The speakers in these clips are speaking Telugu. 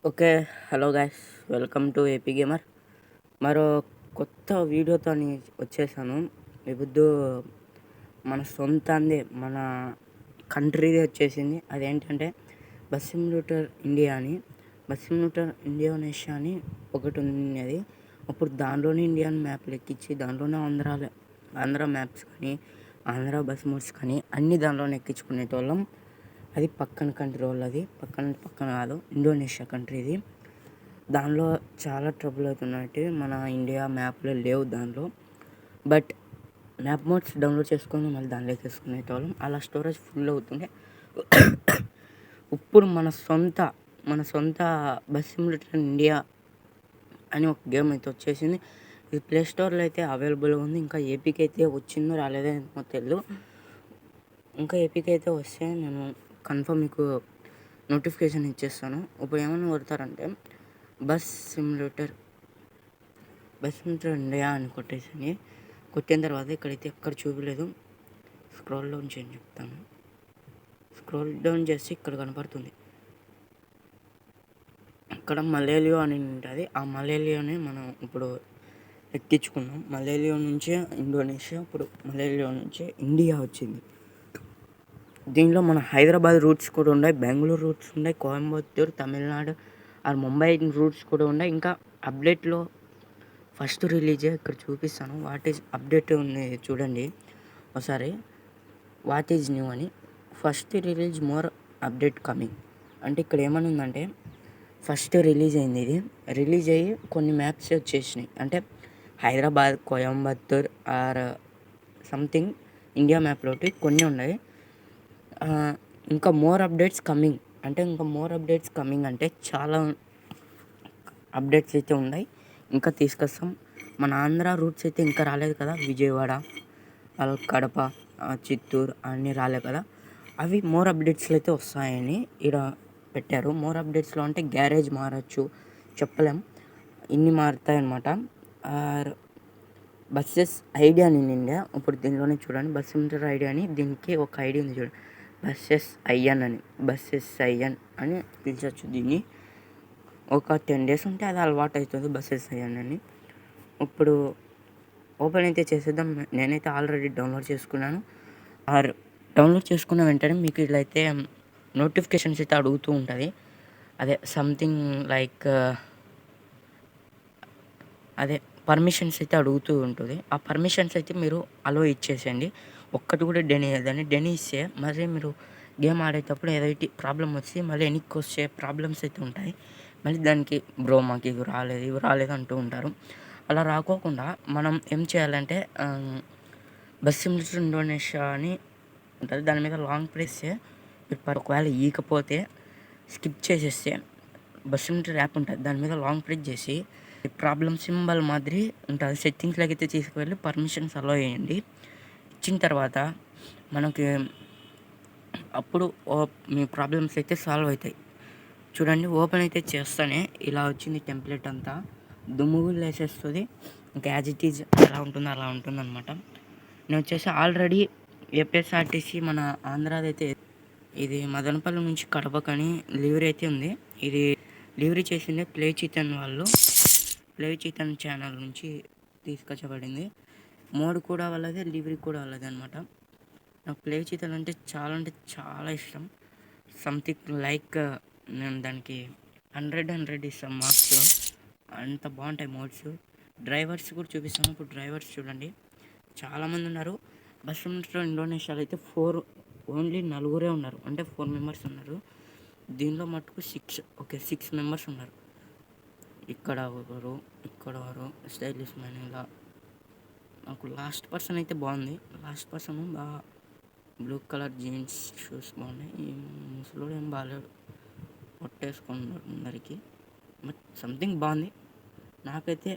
Okay. Hello guys, welcome to AP gamer. మరో కొత్త వీడియోతోని వచ్చేసాను. ఇప్పుడు మన సొంతంది, మన కంట్రీది వచ్చేసింది. అదేంటంటే బస్ సిమ్యులేటర్ ఇండియా అని. బస్ సిమ్యులేటర్ ఇండోనేషియా అని ఒకటి ఉన్నది. అప్పుడు దాంట్లోనే ఇండియన్ మ్యాప్ ఎక్కించి దాంట్లోనే ఆంధ్ర మ్యాప్స్ కానీ, ఆంధ్ర బస్ మోడ్స్ కానీ అన్నీ దాంట్లోనే ఎక్కించుకునేటోళ్ళం. అది పక్కన కంట్రీ వాళ్ళది, పక్కన కాదు, ఇండోనేషియా కంట్రీది. దానిలో చాలా ట్రబుల్ అవుతున్నట్టు మన ఇండియా మ్యాప్లో లేవు దాంట్లో. బట్ మ్యాప్ మోడ్స్ డౌన్లోడ్ చేసుకొని మళ్ళీ దానిలోకి వేసుకునేటోళ్ళం. అలా స్టోరేజ్ ఫుల్ అవుతుండే. ఇప్పుడు మన సొంత బస్ సిమ్యులేటర్ ఇండియా అని ఒక గేమ్ అయితే వచ్చేసింది. ఇది ప్లే స్టోర్లో అయితే అవైలబుల్గా ఉంది. ఇంకా ఏపీకి అయితే వచ్చిందో రాలేదో ఏమో తెలియదు. ఇంకా ఏపీకి అయితే వస్తే నేను కన్ఫర్మ్ మీకు నోటిఫికేషన్ ఇచ్చేస్తాను. ఇప్పుడు ఏమన్నా కొడతారంటే బస్ సిమ్యులేటర్ ఇండియా అని కొట్టేసి కొట్టిన తర్వాత ఇక్కడైతే ఎక్కడ చూపలేదు. స్క్రోల్ డౌన్ చేయని చెప్తాను. స్క్రోల్ డౌన్ చేసి ఇక్కడ కనపడుతుంది. ఇక్కడ మలేలియో అని ఉంటుంది. ఆ మలేలియోని మనం ఇప్పుడు ఎక్కించుకున్నాం. మలేలియో నుంచే ఇండోనేషియా, ఇప్పుడు మలేలియో నుంచే ఇండియా వచ్చింది. దీనిలో మన హైదరాబాద్ రూట్స్ కూడా ఉన్నాయి, బెంగళూరు రూట్స్ ఉన్నాయి, కోయంబత్తూరు, తమిళనాడు ఆర్ ముంబై రూట్స్ కూడా ఉన్నాయి. ఇంకా అప్డేట్లో ఫస్ట్ రిలీజే ఇక్కడ చూపిస్తాను. వాట్ ఈజ్ అప్డేట్ ఉంది చూడండి ఒకసారి. వాట్ ఈజ్ న్యూ అని first release more update coming అంటే ఇక్కడ ఏమని ఉందంటే ఫస్ట్ రిలీజ్ అయింది. ఇది రిలీజ్ అయ్యి కొన్ని మ్యాప్స్ వచ్చేసినాయి. అంటే Hyderabad, Coimbatore or something India మ్యాప్లోటి కొన్ని ఉన్నాయి. ఇంకా మోర్ అప్డేట్స్ కమింగ్ అంటే చాలా అప్డేట్స్ అయితే ఉన్నాయి. ఇంకా తీసుకొస్తాం. మన ఆంధ్ర రూట్స్ అయితే ఇంకా రాలేదు కదా, విజయవాడ, కడప, చిత్తూరు అన్నీ రాలేదు కదా. అవి మోర్ అప్డేట్స్లో అయితే వస్తాయని ఇక్కడ పెట్టారు. మోర్ అప్డేట్స్లో అంటే గ్యారేజ్ మారచ్చు, చెప్పలేం, ఇన్ని మారుతాయి అన్నమాట. బస్సెస్ ఐడియా అని ఇండియా. ఇప్పుడు దీనిలోనే చూడండి, బస్ సిమ్యులేటర్ ఐడియా అని దీనికి ఒక ఐడియా ఉంది చూడండి, బస్సెస్ ఐఎన్ అని పిలిచచ్చు దీన్ని. ఒక 10 days ఉంటే అది అలవాటు అవుతుంది బస్సెస్ ఐఎన్ అని. ఇప్పుడు ఓపెన్ అయితే చేసేద్దాం. నేనైతే ఆల్రెడీ డౌన్లోడ్ చేసుకున్నాను. డౌన్లోడ్ చేసుకున్న వెంటనే మీకు ఇలా అయితే నోటిఫికేషన్స్ అయితే అడుగుతూ ఉంటుంది. అదే సంథింగ్ లైక్ పర్మిషన్స్ అయితే అడుగుతూ ఉంటుంది. ఆ పర్మిషన్స్ అయితే మీరు అలో ఇచ్చేసేయండి. ఒక్కటి కూడా డెనీ ఇస్తే మరి మీరు గేమ్ ఆడేటప్పుడు ఏదైతే ప్రాబ్లం వచ్చి మళ్ళీ వెనక్కి వచ్చే ప్రాబ్లమ్స్ అయితే ఉంటాయి. మళ్ళీ దానికి బ్రో మాకు ఇవి రాలేదు అంటూ ఉంటారు. అలా రాకోకుండా మనం ఏం చేయాలంటే బస్ సిమ్యులేటర్ ఇండోనేషియా అని ఉంటుంది, దాని మీద లాంగ్ ప్రెస్ ఒకవేళ ఈకపోతే స్కిప్ చేసేస్తే బస్ సిమ్యులేటర్ యాప్ ఉంటుంది, దాని మీద లాంగ్ ప్రెస్ చేసి ప్రాబ్లమ్ సింబల్ మాదిరి ఉంటుంది, సెట్టింగ్స్లోకి అయితే తీసుకువెళ్ళి పర్మిషన్స్ అలో చేయండి. ఇచ్చిన తర్వాత మనకి అప్పుడు మీ ప్రాబ్లమ్స్ అయితే సాల్వ్ అవుతాయి. చూడండి, ఓపెన్ అయితే చేస్తానే ఇలా వచ్చింది. టెంప్లెట్ అంతా దుమ్ముగులు వేసేస్తుంది. ఇంకా యాజ్ ఇట్ ఈజ్ ఎలా ఉంటుందో అలా ఉంటుంది అనమాట. నేను వచ్చేసి ఆల్రెడీ ఏపీఎస్ఆర్టీసీ మన ఆంధ్రాది అయితే ఇది మదనపల్లి నుంచి కడపకని లివరీ అయితే ఉంది. ఇది లివరీ చేసిందే ప్లే చైతన్ ఛానల్ నుంచి తీసుకొచ్చబడింది. మోడ్ కూడా వాళ్ళదే, లివరీ కూడా వాళ్ళదే అనమాట. నాకు ప్లే చైతన్ అంటే చాలా ఇష్టం. సంథింగ్ లైక్ నేను దానికి 100 ఇస్తాం మార్క్స్. అంత బాగుంటాయి మోడ్స్. డ్రైవర్స్ కూడా చూపిస్తాను. ఇప్పుడు డ్రైవర్స్ చూడండి, చాలామంది ఉన్నారు. బస్ ఇండోనేషియాలో అయితే ఓన్లీ 4 ఉన్నారు, అంటే 4 members ఉన్నారు. దీనిలో మటుకు 6 members ఉన్నారు. ఇక్కడ ఒకరు స్టైలిష్ మ్యాన్. ఇలా నాకు లాస్ట్ పర్సన్ అయితే బాగుంది. బాగా బ్లూ కలర్ జీన్స్ షూస్ బాగున్నాయి. ఈ ముసలోడు ఏం బాగాలేడు, పొట్టేసుకున్నాడు అందరికి. బట్ సంథింగ్ బాగుంది. నాకైతే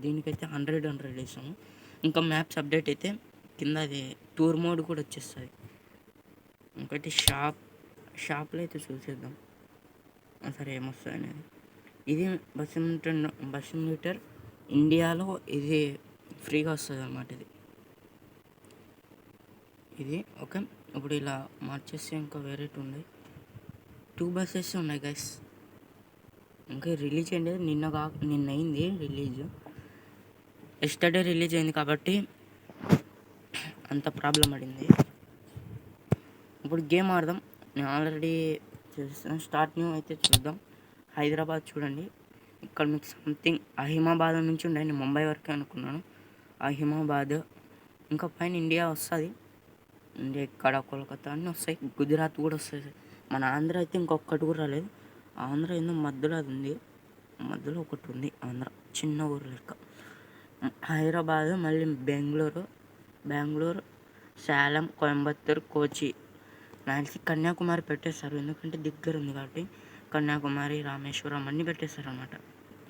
దీనికైతే 100 ఇస్తాము. ఇంకా మ్యాప్స్ అప్డేట్ అయితే కింద అది టూర్ మోడ్ కూడా వచ్చేస్తుంది. ఇంకోటి షాప్లో అయితే చూసేద్దాం సరే ఏమొస్తుంది అనేది. ఇది బస్ సిమ్యులేటర్ ఇండియాలో ఇది ఫ్రీగా వస్తుంది అన్నమాట. ఇది ఓకే. ఇప్పుడు ఇలా మార్చేస్తే ఇంకా వేరేటి ఉన్నాయి. 2 buses ఉన్నాయి గైస్. ఇంకా రిలీజ్ అయింది నిన్న అయింది రిలీజ్. ఎస్టర్డే రిలీజ్ అయింది కాబట్టి అంత ప్రాబ్లం పడింది. ఇప్పుడు గేమ్ ఆడదాం. నేను ఆల్రెడీ చేస్తాను. స్టార్ట్ న్యూ అయితే చూద్దాం. హైదరాబాద్ చూడండి, ఇక్కడ మీకు సంథింగ్ అహిమాబాద్ నుంచి ఉండే, నేను ముంబై వరకే అనుకున్నాను. అహిమాబాద్ ఇంకా పైన ఇండియా వస్తుంది. ఇండియా ఇక్కడ కోల్కతా అన్నీ వస్తాయి, గుజరాత్ కూడా వస్తాయి. మన ఆంధ్ర అయితే ఇంకొకటి కూడా రాలేదు. ఆంధ్ర ఏందో మధ్యలో అది ఉంది, మధ్యలో ఒకటి ఉంది ఆంధ్ర, చిన్న ఊరు లెక్క. హైదరాబాద్, మళ్ళీ బెంగళూరు, సేలం, కోయంబత్తూరు, కోచి, నాకు కన్యాకుమారి పెట్టేస్తారు. ఎందుకంటే దగ్గర ఉంది కాబట్టి కన్యాకుమారి, రామేశ్వరం అన్నీ పెట్టేస్తారు అన్నమాట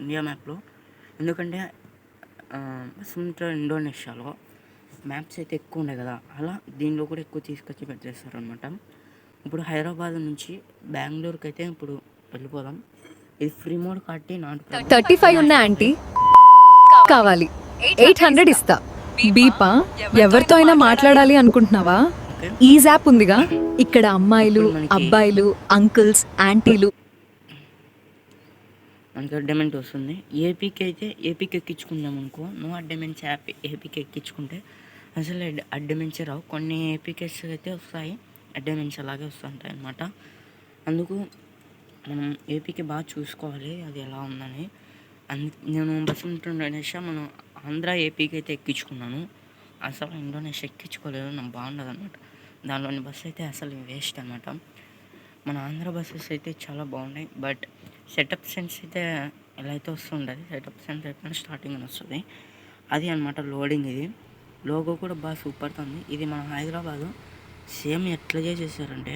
ఇండియా మ్యాప్లో. ఎందుకంటే ఇండోనేషియాలో మ్యాప్స్ అయితే ఎక్కువ ఉన్నాయి కదా, అలా దీనిలో కూడా ఎక్కువ తీసుకొచ్చి పెట్టేస్తారు అనమాట. ఇప్పుడు హైదరాబాద్ నుంచి బెంగళూరుకి అయితే ఇప్పుడు వెళ్ళిపోదాం. ఇది ఫ్రీ మోడ్ కాబట్టి 35 ఉన్న యాంటీ కావాలి, 800 ఇస్తా. బీపా ఎవరితో అయినా మాట్లాడాలి అనుకుంటున్నావా? ఈ యాప్ ఉందిగా, ఇక్కడ అమ్మాయిలు, అబ్బాయిలు, అంకుల్స్, ఆంటీలు మనకి అడ్డమెంట్ వస్తుంది. ఏపీకి ఎక్కించుకుందాం అనుకో, నువ్వు అడ్డమెంట్స్ యాప్ ఏపీకి ఎక్కించుకుంటే అసలు అడ్డమెంట్స్ రావు. కొన్ని ఏపీకేస్ అయితే వస్తాయి, అడ్డమెంట్స్ అలాగే వస్తుంటాయి అన్నమాట. అందుకు మనం ఏపీకి బాగా చూసుకోవాలి అది ఎలా ఉందని. నేను బస్సు ఇండోనేషియా, మనం ఆంధ్ర ఏపీకి అయితే ఎక్కించుకున్నాను. అసలు ఇండోనేషియా ఎక్కించుకోలేదు, నాకు బాగుండదు అనమాట. దానిలోని బస్సు అయితే అసలు వేస్ట్ అనమాట. మన ఆంధ్ర బస్సెస్ అయితే చాలా బాగున్నాయి. బట్ సెటప్ సెన్స్ అయితే ఎలా అయితే వస్తుంటుంది, సెటప్ సెన్స్ అయితే స్టార్టింగ్ అని వస్తుంది అది అనమాట. లోడింగ్ ఇది లోగో కూడా బాగా సూపర్ ఉంది. ఇది మన హైదరాబాదు సేమ్ ఎట్లా చేసేసారంటే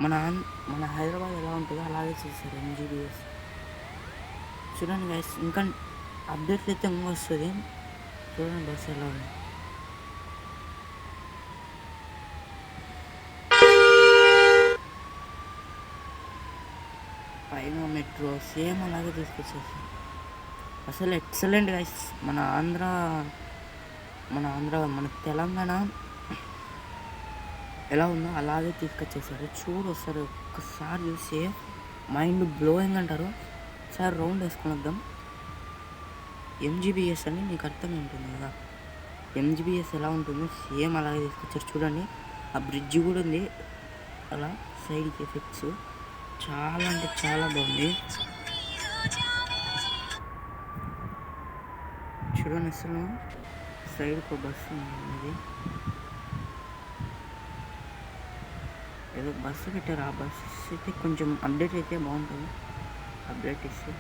మన హైదరాబాద్ ఎలా ఉంటుందో అలాగే చేశారు. ఎంజీబీఎస్ చూడండి గైస్. ఇంకా అప్డేట్లు అయితే ఇంకా వస్తుంది చూడండి బస్సు ఎలా ఉంది. పైన మెట్రో సేమ్ అలాగే తీసుకొచ్చేసారు. అసలు ఎక్సలెంట్ గైస్. మన తెలంగాణ ఎలా ఉందో అలాగే తీసుకొచ్చేసారు. చూడు ఒక్కసారి చూసి మైండ్ బ్లోయింగ్ అంటారు. ఒకసారి రౌండ్ వేసుకొని వద్దాం. ఎంజీబీఎస్ అని నీకు అర్థమే ఉంటుంది కదా, ఎంజీబీఎస్ ఎలా ఉంటుందో సేమ్ అలాగే తీసుకొచ్చారు. చూడండి ఆ బ్రిడ్జ్ కూడా ఉంది, అలా సైడ్కి ఎఫెక్ట్స్ చాలా అంటే చాలా బాగుంది. చూడండి అసలు సైడ్కి ఒక బస్సు ఉంది, ఏదో బస్సు పెట్టారు. ఆ బస్సు అయితే కొంచెం అప్డేట్ అయితే బాగుంటుంది. అప్డేట్ ఇస్తే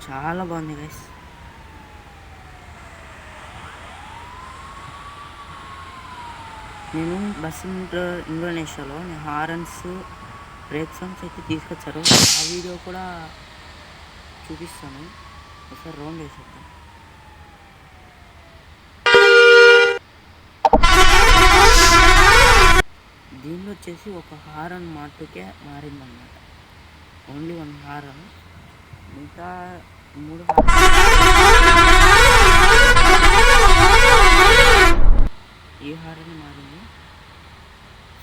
చాలా బాగుంది గైస్. నేను బస్సు ఇండోనేషియాలో హారన్స్, బ్రేక్ సాంగ్స్ అయితే తీసుకొచ్చారు. ఆ వీడియో కూడా చూపిస్తాను. ఒకసారి రౌండ్ వేసేద్దాం. దీనిలో వచ్చేసి ఒక హారన్ మాటకే మారిందన్నమాట. ఓన్లీ 1 హారన్, మిగతా 3 ఈ హారన్ మారింది.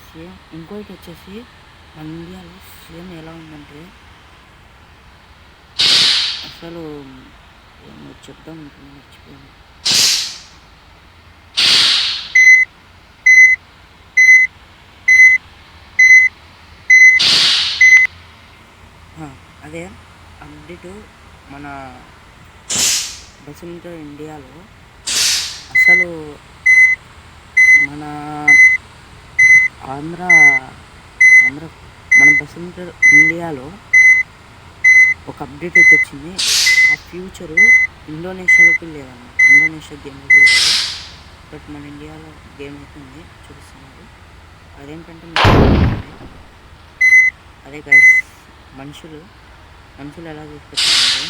సేమ్ ఇంకోటి వచ్చేసి మన ఇండియాలో సేమ్ ఎలా ఉందంటే అసలు ఏమో చెప్దాం ఉంటుంది, మర్చిపోయాను. అదే అప్డేటు మన బస్సు ఇండియాలో అసలు మన మన బస్సు ఇండియాలో ఒక అప్డేట్ అయితే వచ్చింది. ఆ ఫ్యూచరు ఇండోనేషియాలోకి లేదన్నమాట. ఇండోనేషియా గేమ్లోకి లేదు, బట్ మన ఇండియాలో గేమ్ అయితే ఉంది, చూపిస్తున్నారు. అదేంటంటే అదే గైస్, మనుషులు ఎలా తీసుకొచ్చారంటే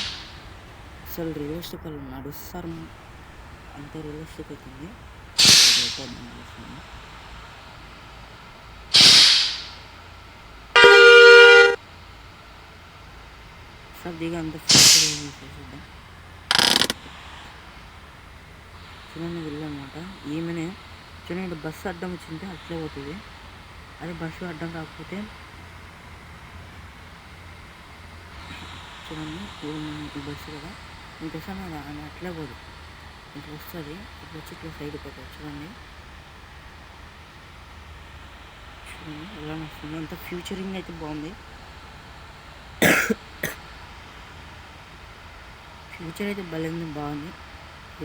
అసలు రియలిస్టిక్ నడుస్తారు, అంత రియలిస్టిక్ అవుతుంది. సార్ దిగా అంత చేసేద్దాం. చూడండి వెళ్ళనమాట. ఈమెనే చూడండి, బస్సు అడ్డం వచ్చింటే అట్లే పోతుంది. అదే బస్సు అడ్డం కాకపోతే చూడండి, ఇప్పుడు మనం ఈ బస్సు కదా ఇంకోసారి అది అట్లే పోదు, ఇట్లా వస్తుంది, ఇట్లా వచ్చి ఇట్లా సైడ్ పోతుంది. చూడండి చూడండి ఎలా వస్తుంది, అంత ఫ్యూచరింగ్ అయితే బాగుంది. ఫ్యూచర్ అయితే భలేంది, బాగుంది.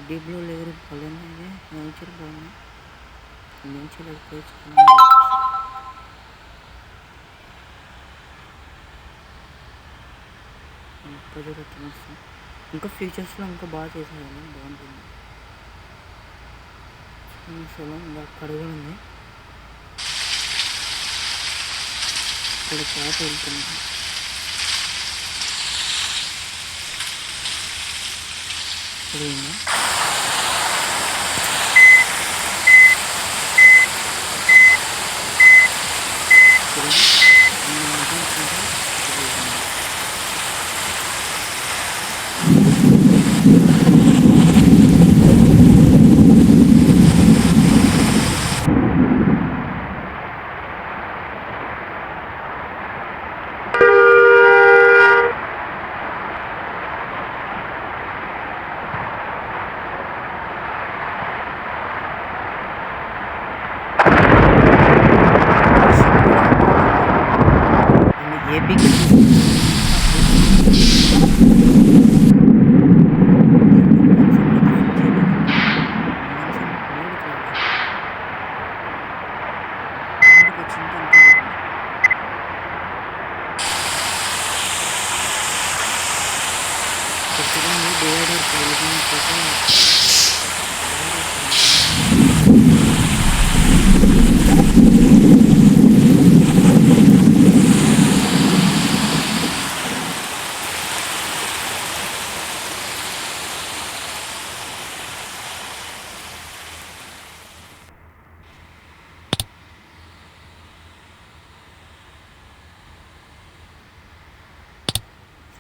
డీప్ బ్లూ లేరు భలేంది, నేచర్ బాగుంది. నేచర్ ఇంకా ఫ్యూచర్స్లో ఇంకా బాగా చేశారు, బాగుంటుంది. స్థలం ఇంకా అక్కడ కూడా ఉంది, ఇక్కడ పాట వెళ్తుంది. ఇక్కడ ఉందా ఏపీకి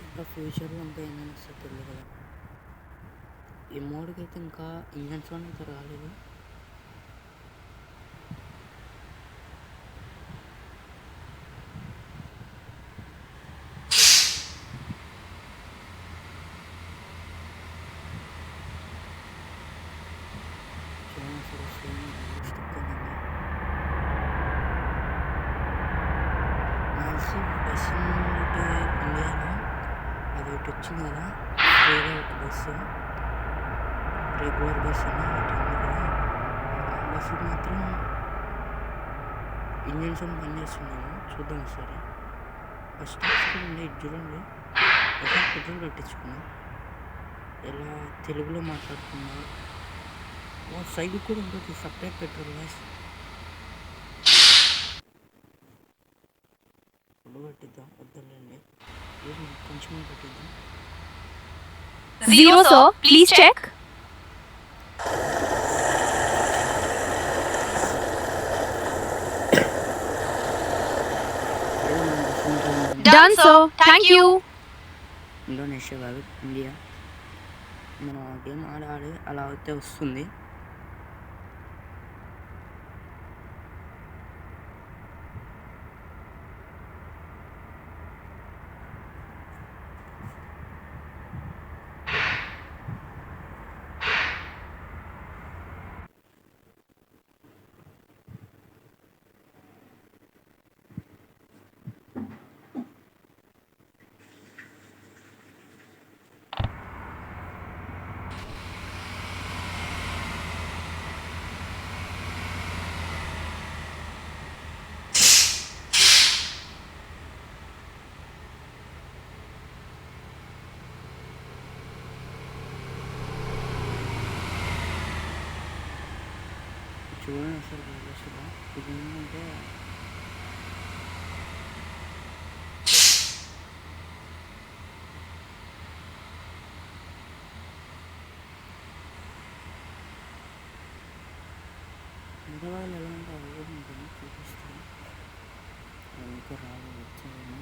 ఇంకా ఫ్యూచర్లో ఇంకా ఏమైనా వస్తే తెలియదు కదా. ఈ మోడ్కి అయితే ఇంకా ఇంజన్స్లోనే అయితే రాలేదు. బస్సు ఇండియాలో అది ఒకటి వచ్చింది కదా, ఫ్రీగా ఒక బస్సు, రెగ్యులర్ బస్సు అని ఒకటి ఉంది కదా, ఆ బస్సు మాత్రం ఇంజన్స్ అని పనిచేస్తున్నాము. చూద్దాం ఒకసారి. ఫస్ట్ ఉండే చూడండి, ఒకసారి పెట్రోల్ కట్టించుకున్నాం, ఎలా తెలుగులో మాట్లాడుతున్నా. సైడ్ కూడా ఉంటుంది సపరేట్ పెట్రోల్ గ్యాస్. ఫుల్ కట్టిద్దాం, వద్దండి, కొంచెం కట్టిద్దాం. 0 sir, please check. Done sir, thank you. Indonesia కాదు, ఇండియా. మనం ఆ గేమ్ ఆడి అలా అయితే వస్తుంది. చూడండి అసలు వస్తుందా, ఇది ఏంటంటే హైదరాబాద్లో ఎలా అంటే అవి ఉంటుంది, చూపిస్తాను. ఇంకా రాదు, వచ్చాను.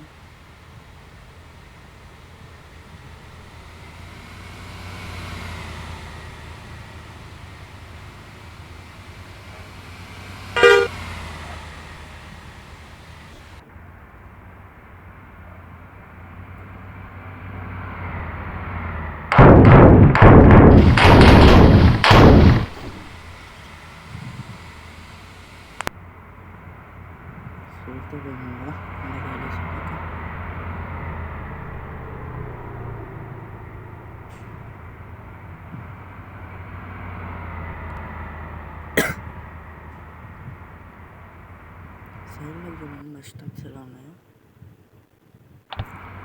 సైడ్లో చూడండి బస్ స్టాప్స్ ఎలా ఉన్నాయో.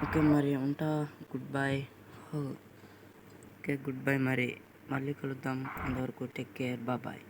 ఓకే మరి ఉంటా, good bye. Okay good bye, మరి మళ్ళీ కలుద్దాం. అంతవరకు టేక్ కేర్, బాయ్.